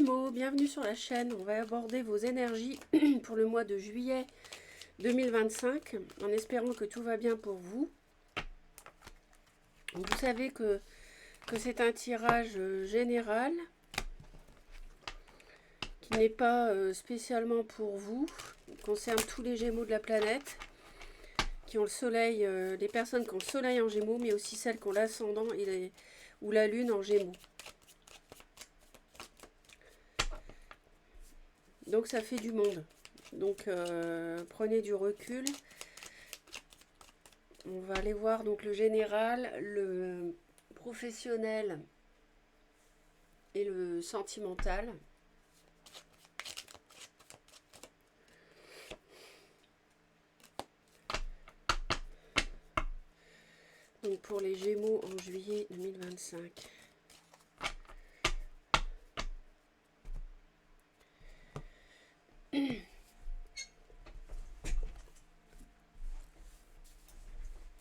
Gémeaux, bienvenue sur la chaîne. On va aborder vos énergies pour le mois de juillet 2025, en espérant que tout va bien pour vous. Vous savez que c'est un tirage général, qui n'est pas spécialement pour vous. Il concerne tous les Gémeaux de la planète, qui ont le soleil, les personnes qui ont le soleil en Gémeaux, mais aussi celles qui ont l'ascendant ou la lune en Gémeaux. Donc ça fait du monde. Donc prenez du recul. On va aller voir donc le général, le professionnel et le sentimental. Donc pour les Gémeaux en juillet 2025.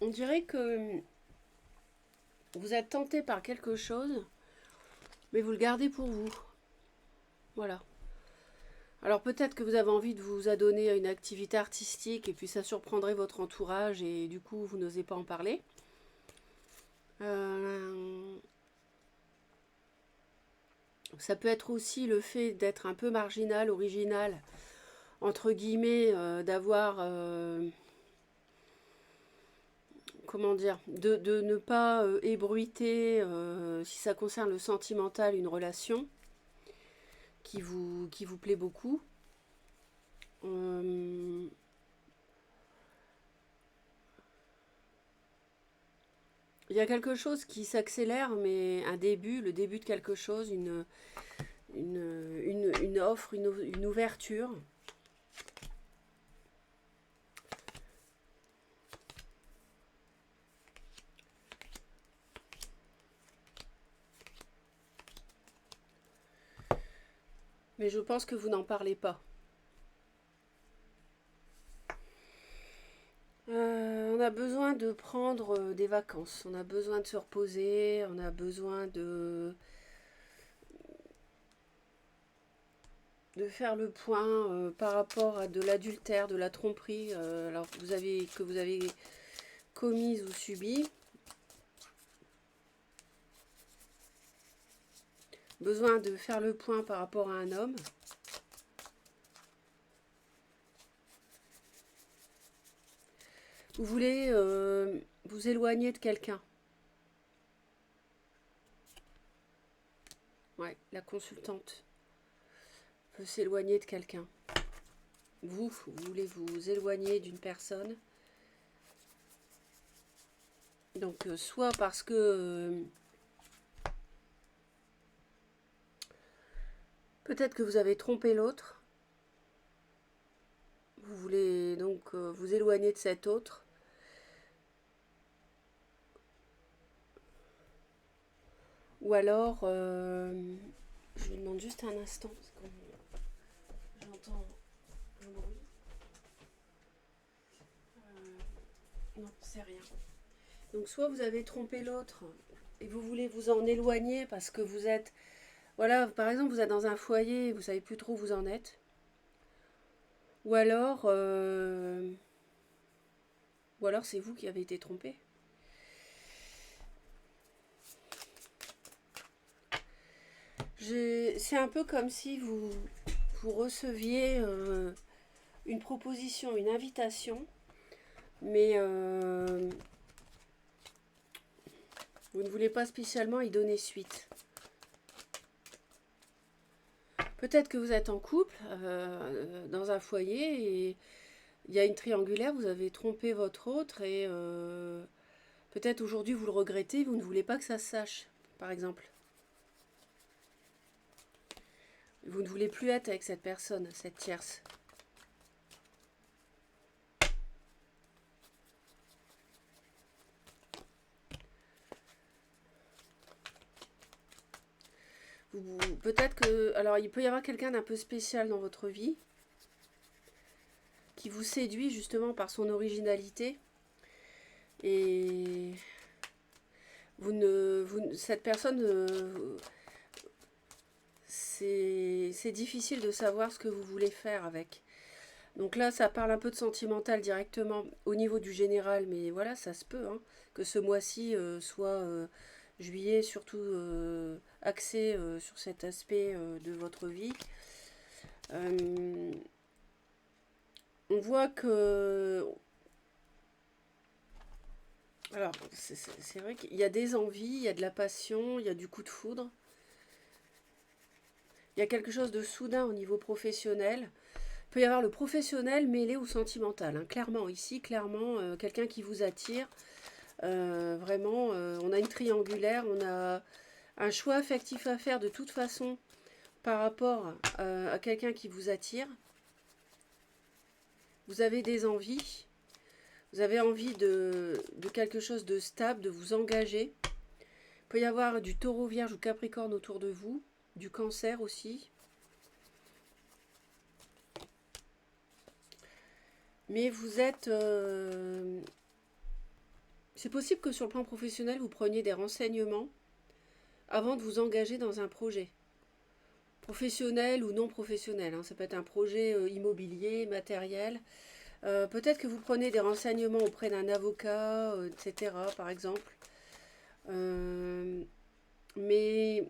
On dirait que vous êtes tenté par quelque chose, mais vous le gardez pour vous. Voilà. Alors peut-être que vous avez envie de vous adonner à une activité artistique et puis ça surprendrait votre entourage et du coup vous n'osez pas en parler. Ça peut être aussi le fait d'être un peu marginal, original, entre guillemets, d'avoir... comment dire, de ne pas ébruiter, si ça concerne le sentimental, une relation qui vous plaît beaucoup. Il y a quelque chose qui s'accélère, mais un début, le début de quelque chose, une offre, une ouverture. Mais je pense que vous n'en parlez pas. On a besoin de prendre des vacances, on a besoin de se reposer, on a besoin de faire le point par rapport à de l'adultère, de la tromperie alors que vous avez commise ou subie. Besoin de faire le point par rapport à un homme. Vous voulez vous éloigner de quelqu'un. Ouais, la consultante veut s'éloigner de quelqu'un. Vous voulez vous éloigner d'une personne. Donc, soit parce que peut-être que vous avez trompé l'autre. Vous voulez donc vous éloigner de cet autre. Ou alors, je vous demande juste un instant, parce que j'entends un bruit. Non, c'est rien. Donc soit vous avez trompé l'autre et vous voulez vous en éloigner parce que vous êtes... Voilà, par exemple, vous êtes dans un foyer et vous savez plus trop où vous en êtes. Ou alors c'est vous qui avez été trompé. C'est un peu comme si vous receviez une proposition, une invitation, mais vous ne voulez pas spécialement y donner suite. Peut-être que vous êtes en couple, dans un foyer, et il y a une triangulaire, vous avez trompé votre autre, et peut-être aujourd'hui vous le regrettez, vous ne voulez pas que ça se sache, par exemple. Vous ne voulez plus être avec cette personne, cette tierce. Peut-être que... Alors, il peut y avoir quelqu'un d'un peu spécial dans votre vie qui vous séduit justement par son originalité. Et cette personne, c'est difficile de savoir ce que vous voulez faire avec. Donc là, ça parle un peu de sentimental directement au niveau du général, mais voilà, ça se peut, hein, que ce mois-ci soit juillet, surtout axé sur cet aspect de votre vie. On voit que... Alors, c'est vrai qu'il y a des envies, il y a de la passion, il y a du coup de foudre. Il y a quelque chose de soudain au niveau professionnel. Il peut y avoir le professionnel mêlé au sentimental, hein. Clairement, ici, clairement, quelqu'un qui vous attire. Vraiment, on a une triangulaire, on a un choix affectif à faire de toute façon par rapport à quelqu'un qui vous attire. Vous avez des envies. Vous avez envie de quelque chose de stable, de vous engager. Il peut y avoir du taureau, vierge ou capricorne autour de vous. Du cancer aussi. Mais vous êtes... c'est possible que sur le plan professionnel, vous preniez des renseignements avant de vous engager dans un projet. Professionnel ou non professionnel, hein. Ça peut être un projet immobilier, matériel. Peut-être que vous prenez des renseignements auprès d'un avocat, etc. par exemple. Mais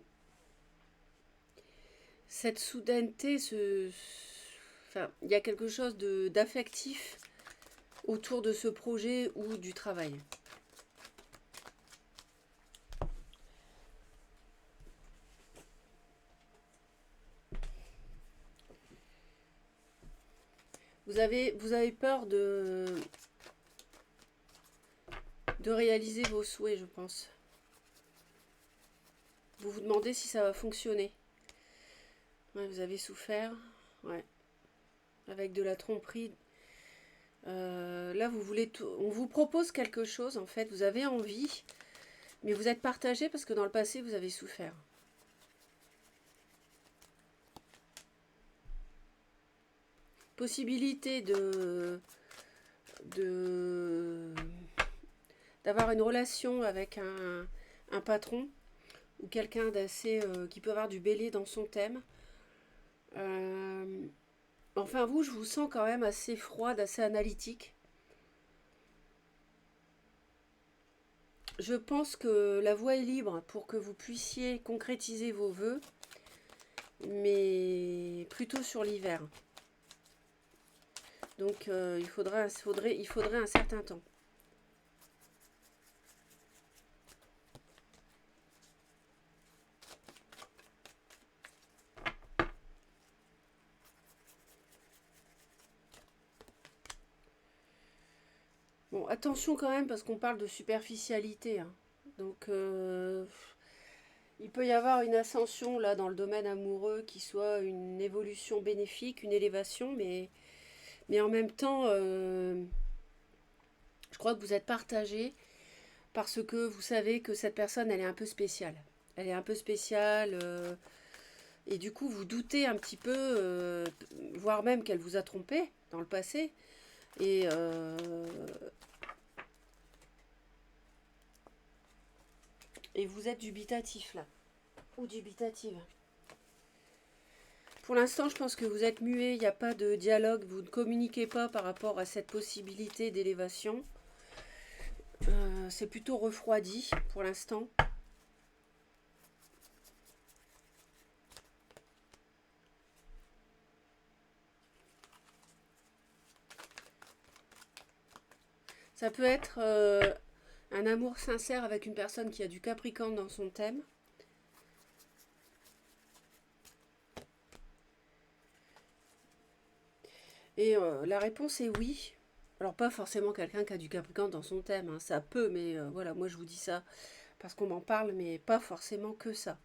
cette soudaineté, enfin, il y a quelque chose d'affectif autour de ce projet ou du travail. Vous avez peur de réaliser vos souhaits, je pense. Vous vous demandez si ça va fonctionner. Ouais, vous avez souffert. Ouais. Avec de la tromperie. Là, vous voulez tout. On vous propose quelque chose, en fait. Vous avez envie, mais vous êtes partagé parce que dans le passé, vous avez souffert. Possibilité d'avoir une relation avec un patron ou quelqu'un d'assez qui peut avoir du bélier dans son thème. Enfin, vous, je vous sens quand même assez froide, assez analytique. Je pense que la voie est libre pour que vous puissiez concrétiser vos vœux, mais plutôt sur l'hiver. Donc il faudrait un certain temps. Bon, attention quand même parce qu'on parle de superficialité, hein. Donc il peut y avoir une ascension là dans le domaine amoureux qui soit une évolution bénéfique, une élévation, mais en même temps, je crois que vous êtes partagé parce que vous savez que cette personne, elle est un peu spéciale. Elle est un peu spéciale et du coup, vous doutez un petit peu, voire même qu'elle vous a trompé dans le passé. Et vous êtes dubitatif là, ou dubitative. Pour l'instant, je pense que vous êtes muet, il n'y a pas de dialogue, vous ne communiquez pas par rapport à cette possibilité d'élévation. C'est plutôt refroidi pour l'instant. Ça peut être un amour sincère avec une personne qui a du Capricorne dans son thème. Et la réponse est oui. Alors pas forcément quelqu'un qui a du Capricorne dans son thème, hein. Ça peut, mais voilà, moi je vous dis ça parce qu'on m'en parle, mais pas forcément que ça.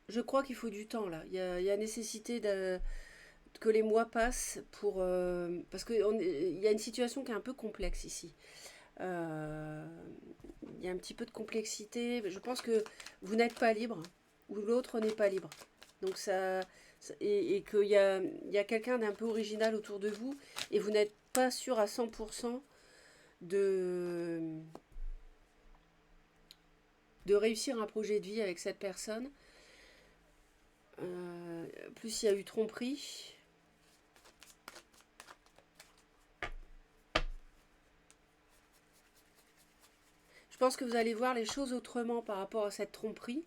Je crois qu'il faut du temps là. Il y a nécessité que les mois passent pour... parce qu'il y a une situation qui est un peu complexe ici. Il y a un petit peu de complexité. Je pense que vous n'êtes pas libre ou l'autre n'est pas libre. Donc et qu'il y a quelqu'un d'un peu original autour de vous et vous n'êtes pas sûr à 100% de de réussir un projet de vie avec cette personne. Plus il y a eu tromperie. Je pense que vous allez voir les choses autrement par rapport à cette tromperie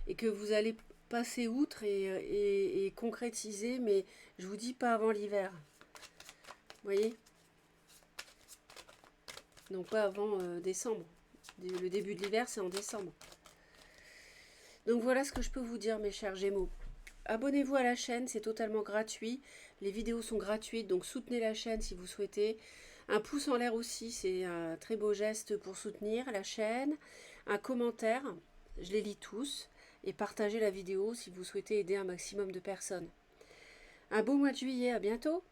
et que vous allez passer outre et concrétiser, mais je vous dis pas avant l'hiver. Vous voyez? Donc pas avant décembre. Le début de l'hiver, c'est en décembre. Donc voilà ce que je peux vous dire, mes chers Gémeaux. Abonnez-vous à la chaîne, c'est totalement gratuit. Les vidéos sont gratuites, donc soutenez la chaîne si vous souhaitez. Un pouce en l'air aussi, c'est un très beau geste pour soutenir la chaîne. Un commentaire, je les lis tous. Et partagez la vidéo si vous souhaitez aider un maximum de personnes. Un beau mois de juillet, à bientôt!